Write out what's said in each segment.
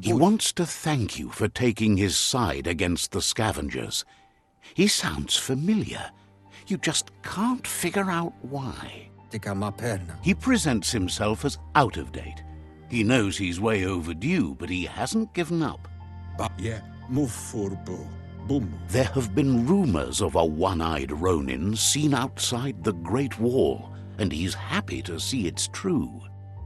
He wants to thank you for taking his side against the scavengers. He sounds familiar. You just can't figure out why. He presents himself as out of date. He knows he's way overdue, but he hasn't given up. There have been rumors of a one-eyed Ronin seen outside the Great Wall, and he's happy to see it's true.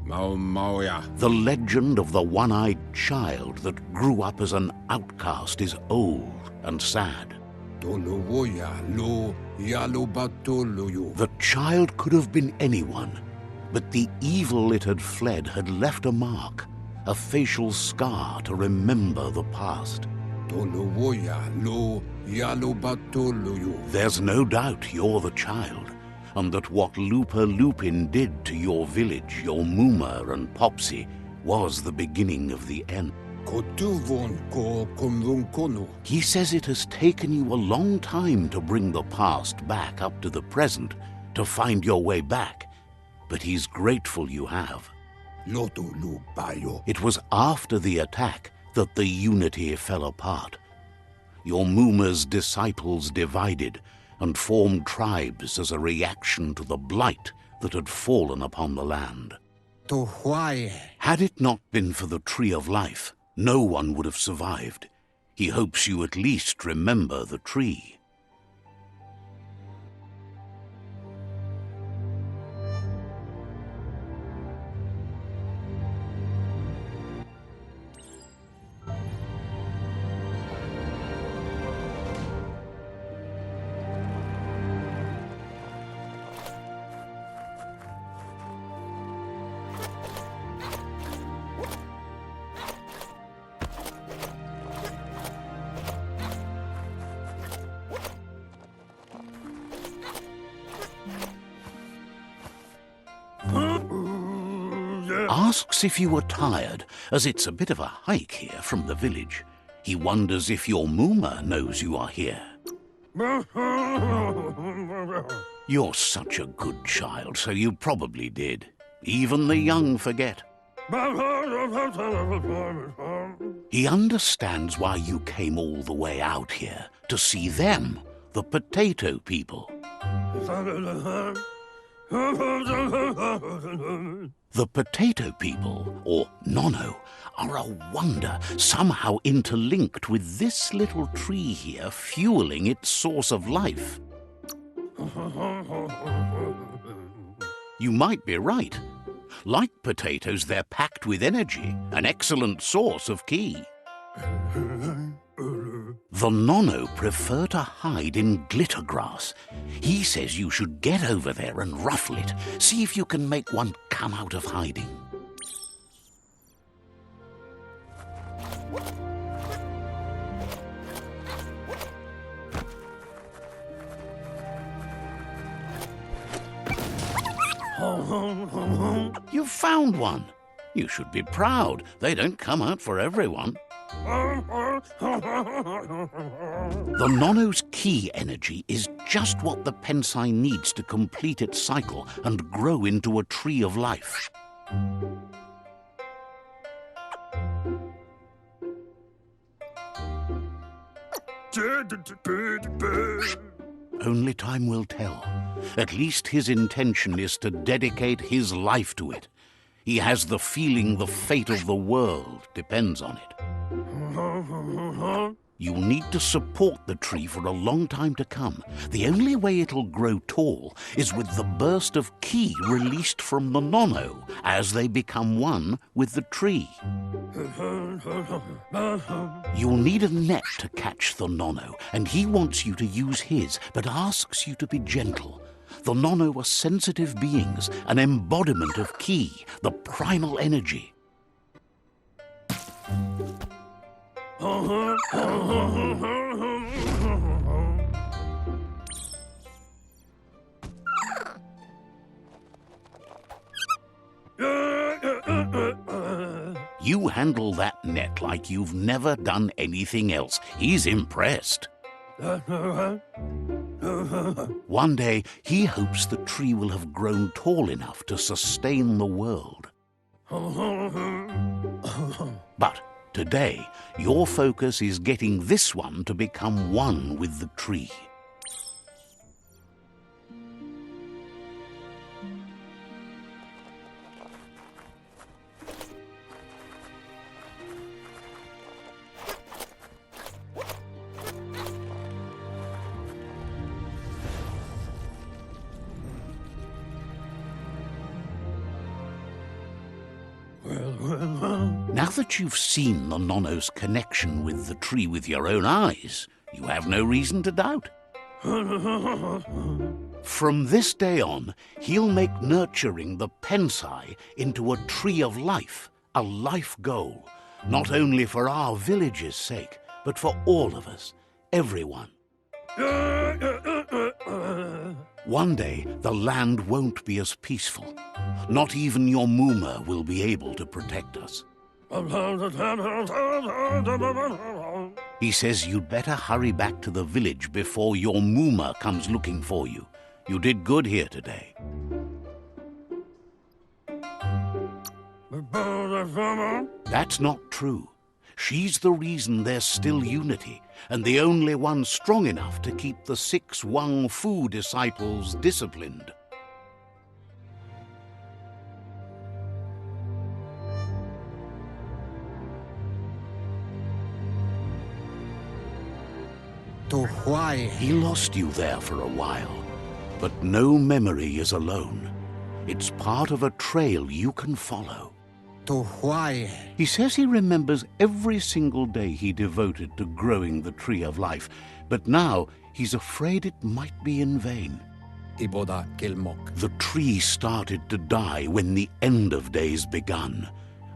The legend of the one-eyed child that grew up as an outcast is old and sad. The child could have been anyone, but the evil it had fled had left a mark, a facial scar to remember the past. There's no doubt you're the child, and that what Lupa Lupin did to your village, your Muma and Popsy, was the beginning of the end. He says it has taken you a long time to bring the past back up to the present, to find your way back, but he's grateful you have. It was after the attack that the unity fell apart. Your Muma's disciples divided and formed tribes as a reaction to the blight that had fallen upon the land. Had it not been for the Tree of Life, no one would have survived. He hopes you at least remember the tree. Asks if you are tired, as it's a bit of a hike here from the village. He wonders if your Muma knows you are here. You're such a good child, so you probably did. Even the young forget. He understands why you came all the way out here, to see them, the potato people. The potato people, or Nono, are a wonder, somehow interlinked with this little tree here fueling its source of life. You might be right. Like potatoes, they're packed with energy, an excellent source of ki. The Nono prefer to hide in glitter grass. He says you should get over there and ruffle it. See if you can make one come out of hiding. You found one. You should be proud. They don't come out for everyone. The Nono's ki energy is just what the Pensai needs to complete its cycle and grow into a tree of life. Only time will tell. At least his intention is to dedicate his life to it. He has the feeling the fate of the world depends on it. You'll need to support the tree for a long time to come. The only way it'll grow tall is with the burst of ki released from the Nono as they become one with the tree. You'll need a net to catch the Nono, and he wants you to use his, but asks you to be gentle. The Nono are sensitive beings, an embodiment of ki, the primal energy. You handle that net like you've never done anything else. He's impressed. One day, he hopes the tree will have grown tall enough to sustain the world. But today, your focus is getting this one to become one with the tree. Now that you've seen the Nonno's connection with the tree with your own eyes, you have no reason to doubt. From this day on, he'll make nurturing the Pensai into a tree of life, a life goal, not only for our village's sake, but for all of us, everyone. One day, the land won't be as peaceful. Not even your Moomer will be able to protect us. He says you'd better hurry back to the village before your Moomer comes looking for you. You did good here today. That's not true. She's the reason there's still unity, and the only one strong enough to keep the 6 Wang Fu disciples disciplined. He lost you there for a while, but no memory is alone. It's part of a trail you can follow. He says he remembers every single day he devoted to growing the tree of life, but now he's afraid it might be in vain. The tree started to die when the end of days begun,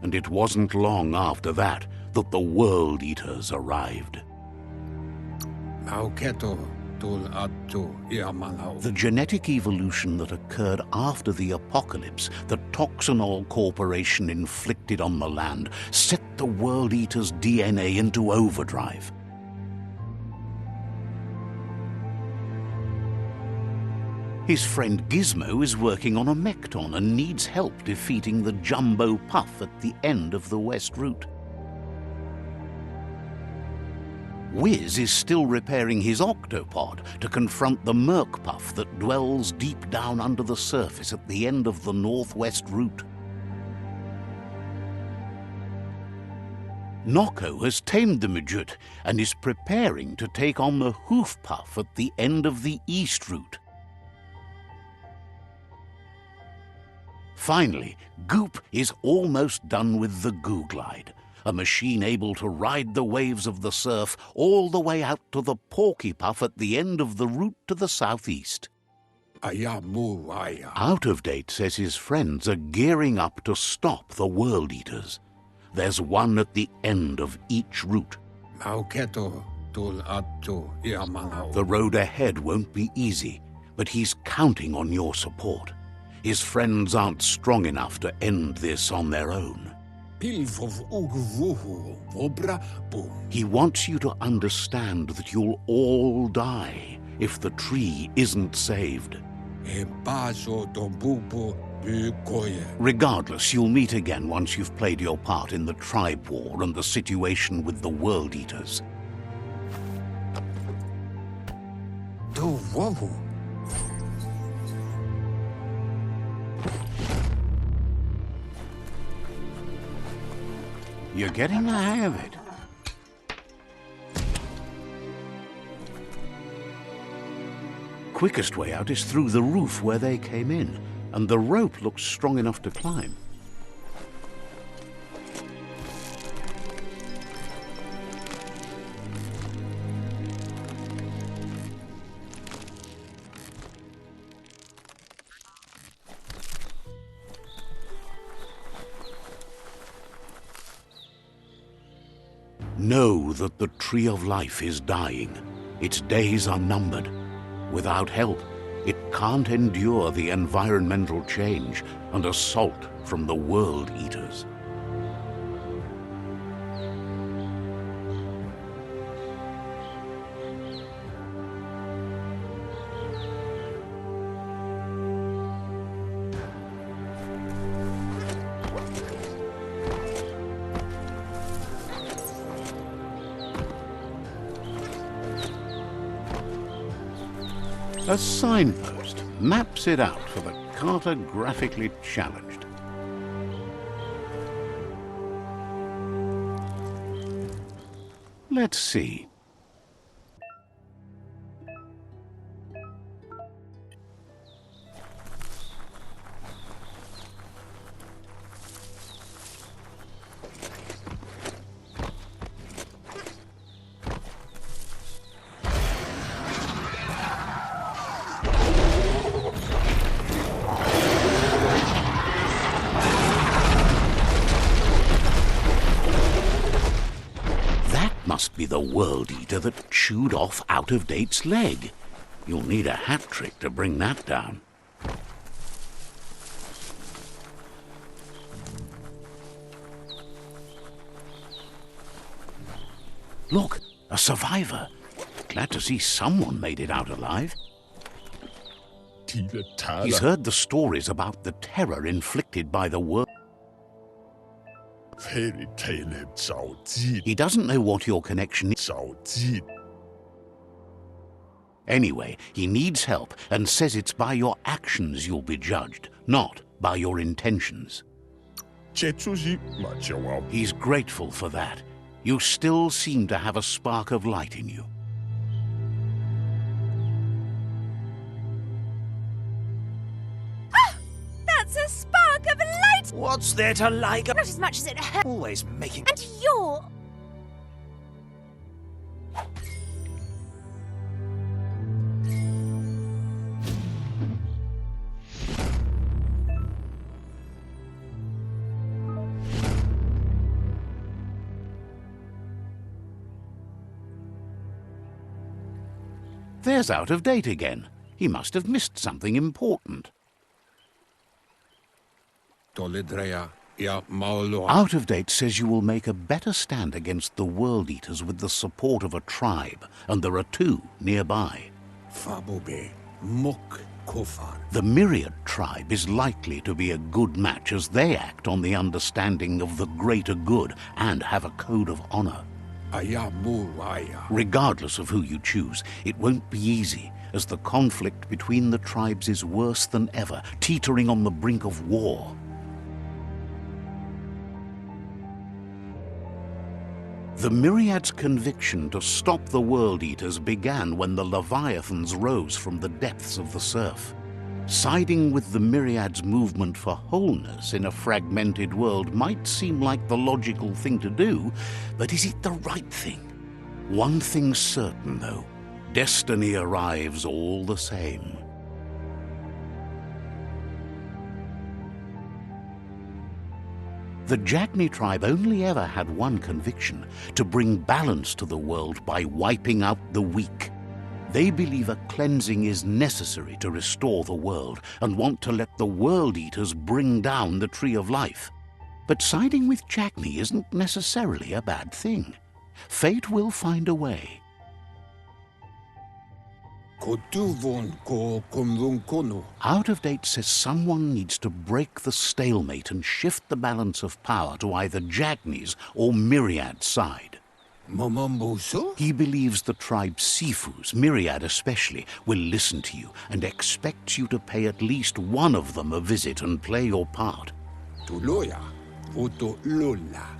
and it wasn't long after that that the World Eaters arrived. The genetic evolution that occurred after the apocalypse that Toxanol Corporation inflicted on the land set the World Eater's DNA into overdrive. His friend Gizmo is working on a Mekton and needs help defeating the Jumbo Puff at the end of the West Route. Wiz is still repairing his octopod to confront the Merc Puff that dwells deep down under the surface at the end of the Northwest Route. Noko has tamed the Midget and is preparing to take on the Hoof Puff at the end of the East Route. Finally, Goop is almost done with the Googlide, a machine able to ride the waves of the surf all the way out to the Porky Puff at the end of the route to the southeast. Out of Date says his friends are gearing up to stop the World Eaters. There's one at the end of each route. The road ahead won't be easy, but he's counting on your support. His friends aren't strong enough to end this on their own. He wants you to understand that you'll all die if the tree isn't saved. Regardless, you'll meet again once you've played your part in the tribe war and the situation with the World Eaters. You're getting the hang of it. Quickest way out is through the roof where they came in, and the rope looks strong enough to climb. Know that the Tree of Life is dying. Its days are numbered. Without help, it can't endure the environmental change and assault from the World Eaters. A signpost maps it out for the cartographically challenged. Let's see. Must be the World Eater that chewed off Out-of-Date's leg. You'll need a hat trick to bring that down. Look, a survivor. Glad to see someone made it out alive. He's heard the stories about the terror inflicted by the world. He doesn't know what your connection is. Anyway, he needs help and says it's by your actions you'll be judged, not by your intentions. He's grateful for that. You still seem to have a spark of light in you. That's a spark of light! What's there to like? Not as much as it hurts. Always making... And you're... There's Out-of-Date again. He must have missed something important. Out-of-Date says you will make a better stand against the World Eaters with the support of a tribe, and there are two nearby. The Myriad tribe is likely to be a good match as they act on the understanding of the greater good and have a code of honor. Regardless of who you choose, it won't be easy, as the conflict between the tribes is worse than ever, teetering on the brink of war. The Myriad's conviction to stop the World Eaters began when the Leviathans rose from the depths of the surf. Siding with the Myriad's movement for wholeness in a fragmented world might seem like the logical thing to do, but is it the right thing? One thing's certain, though. Destiny arrives all the same. The Jagni tribe only ever had one conviction: to bring balance to the world by wiping out the weak. They believe a cleansing is necessary to restore the world and want to let the World Eaters bring down the Tree of Life. But siding with Jagni isn't necessarily a bad thing. Fate will find a way. Out-of-Date says someone needs to break the stalemate and shift the balance of power to either Jagni's or Myriad's side. He believes the tribe Sifus, Myriad especially, will listen to you and expects you to pay at least one of them a visit and play your part.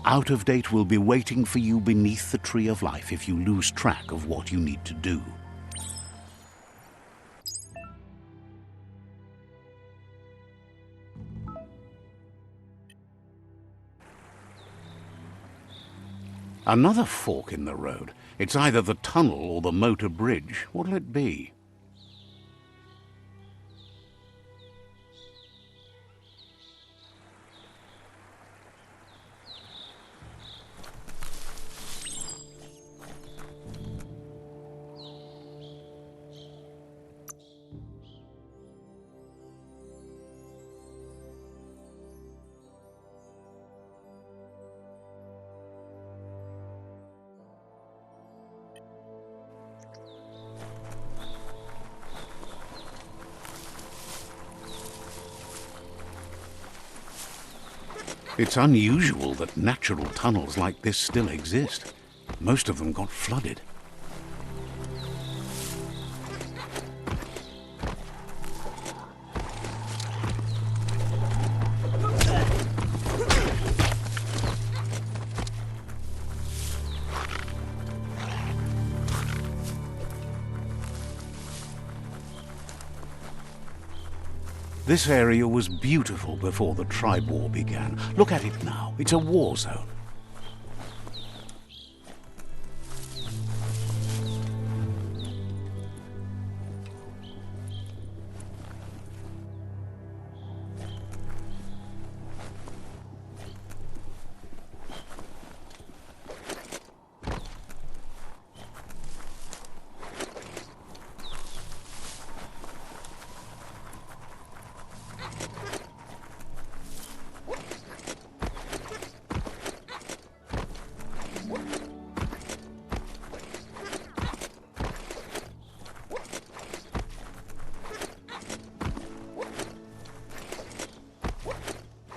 Out-of-Date will be waiting for you beneath the Tree of Life if you lose track of what you need to do. Another fork in the road. It's either the tunnel or the motor bridge. What'll it be? It's unusual that natural tunnels like this still exist. Most of them got flooded. This area was beautiful before the tribe war began. Look at it now. It's a war zone.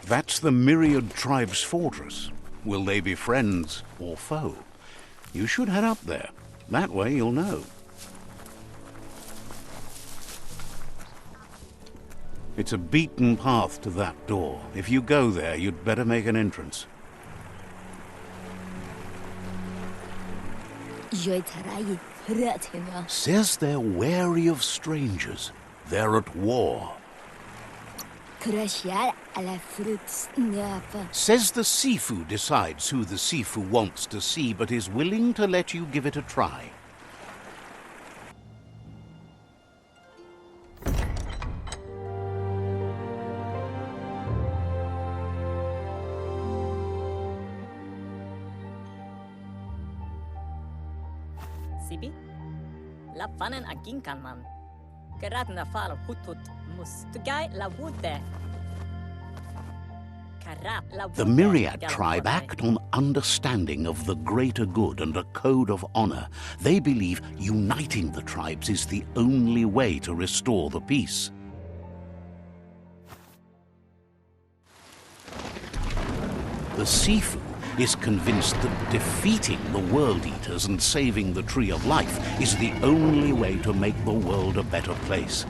That's the Myriad Tribe's fortress. Will they be friends or foe? You should head up there. That way you'll know. It's a beaten path to that door. If you go there, you'd better make an entrance. Says they're wary of strangers. They're at war. Says the Sifu decides who the Sifu wants to see, but is willing to let you give it a try. Sibi? La fanen aginkan man. Geradna fal hutut mustgai la wute. The Myriad tribe act on understanding of the greater good and a code of honor. They believe uniting the tribes is the only way to restore the peace. The Sifu is convinced that defeating the World Eaters and saving the Tree of Life is the only way to make the world a better place.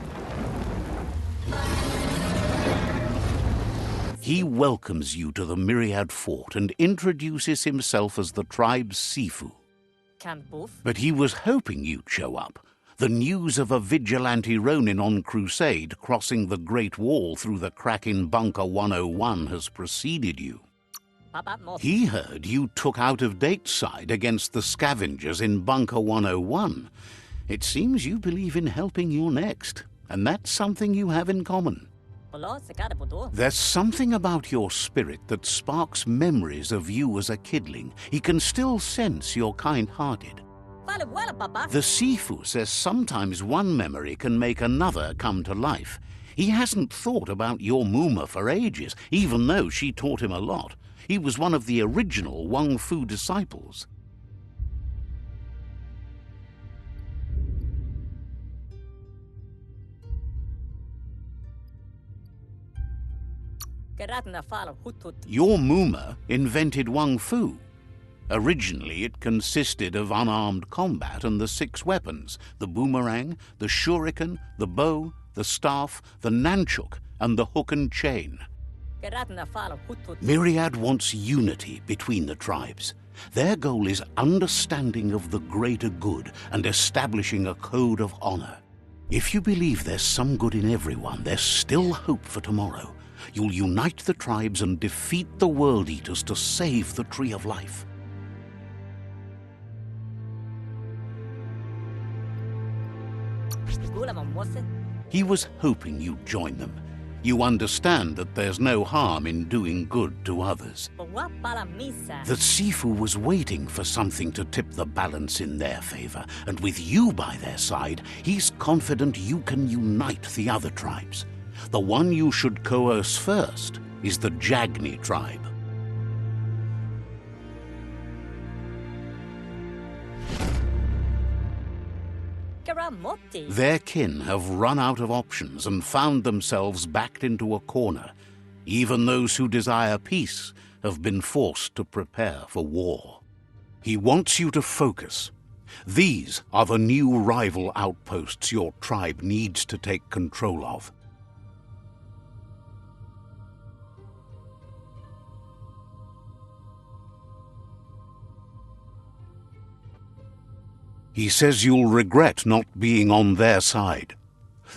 He welcomes you to the Myriad Fort and introduces himself as the tribe's Sifu. But he was hoping you'd show up. The news of a vigilante Ronin on crusade crossing the Great Wall through the crack in Bunker 101 has preceded you. He heard you took out-of-date side against the scavengers in Bunker 101. It seems you believe in helping your next, and that's something you have in common. There's something about your spirit that sparks memories of you as a kidling. He can still sense you're kind-hearted. The Sifu says sometimes one memory can make another come to life. He hasn't thought about your Muma for ages, even though she taught him a lot. He was one of the original Wang Fu disciples. Your Muma invented Wang Fu. Originally, it consisted of unarmed combat and the 6 weapons: the boomerang, the shuriken, the bow, the staff, the nunchuk, and the hook and chain. Myriad wants unity between the tribes. Their goal is understanding of the greater good and establishing a code of honor. If you believe there's some good in everyone, there's still hope for tomorrow. You'll unite the tribes and defeat the World Eaters to save the Tree of Life. He was hoping you'd join them. You understand that there's no harm in doing good to others. The Sifu was waiting for something to tip the balance in their favor, and with you by their side, he's confident you can unite the other tribes. The one you should coerce first is the Jagni tribe. Their kin have run out of options and found themselves backed into a corner. Even those who desire peace have been forced to prepare for war. He wants you to focus. These are the new rival outposts your tribe needs to take control of. He says you'll regret not being on their side.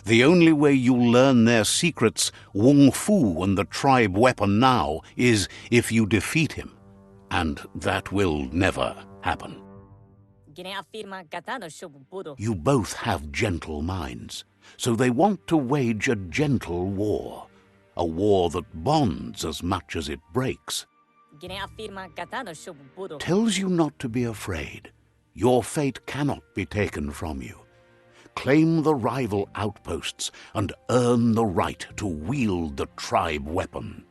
The only way you'll learn their secrets, Wung Fu and the tribe weapon now, is if you defeat him. And that will never happen. You both have gentle minds, so they want to wage a gentle war. A war that bonds as much as it breaks. Tells you not to be afraid. Your fate cannot be taken from you. Claim the rival outposts and earn the right to wield the tribe weapon.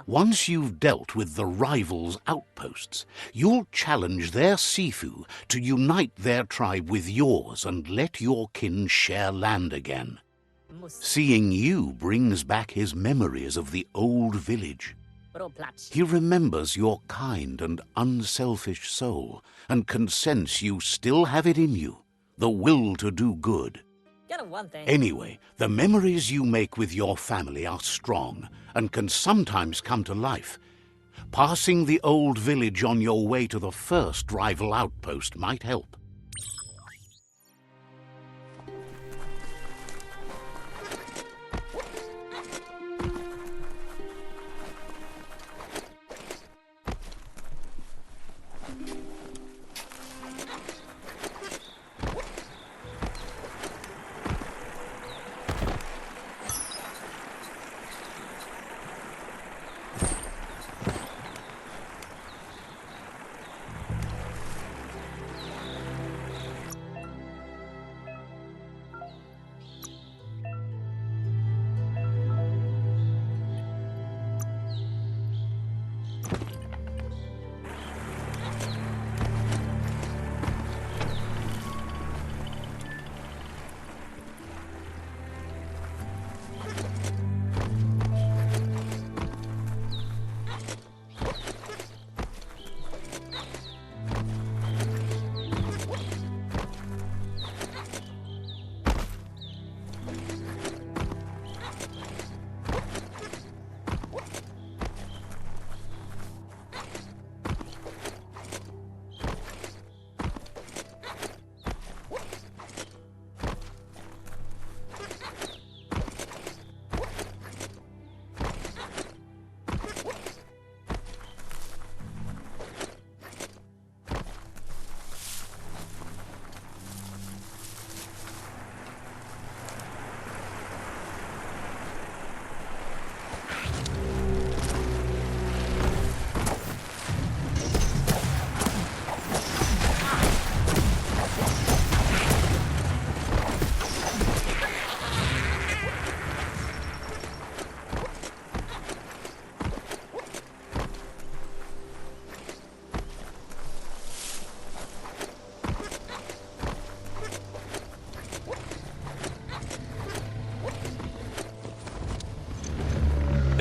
Once you've dealt with the rivals' outposts, you'll challenge their Sifu to unite their tribe with yours and let your kin share land again. Seeing you brings back his memories of the old village. He remembers your kind and unselfish soul and can sense you still have it in you, the will to do good. Anyway, the memories you make with your family are strong and can sometimes come to life. Passing the old village on your way to the first rival outpost might help.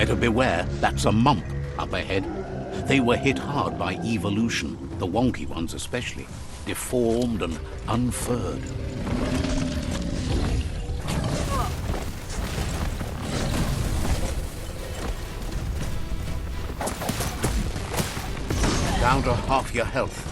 Better beware, that's a mump up ahead. They were hit hard by evolution, the wonky ones especially, deformed and unfurred. Down to half your health.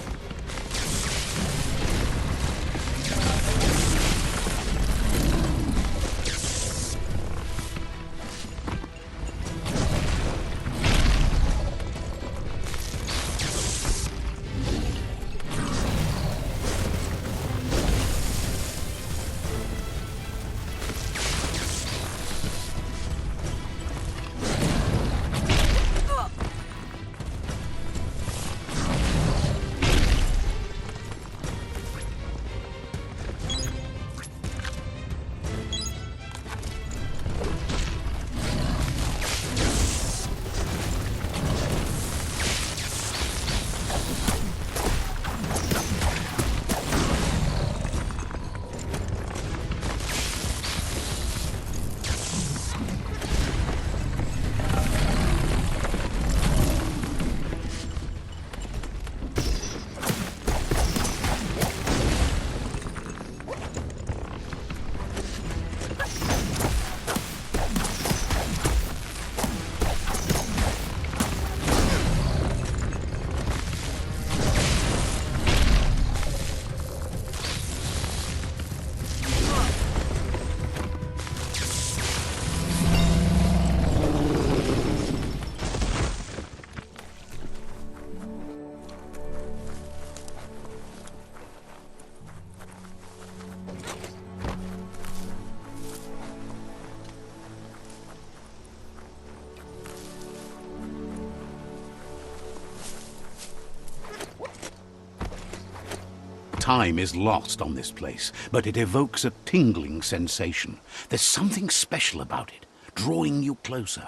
time is lost on this place, but it evokes a tingling sensation. There's something special about it, drawing you closer.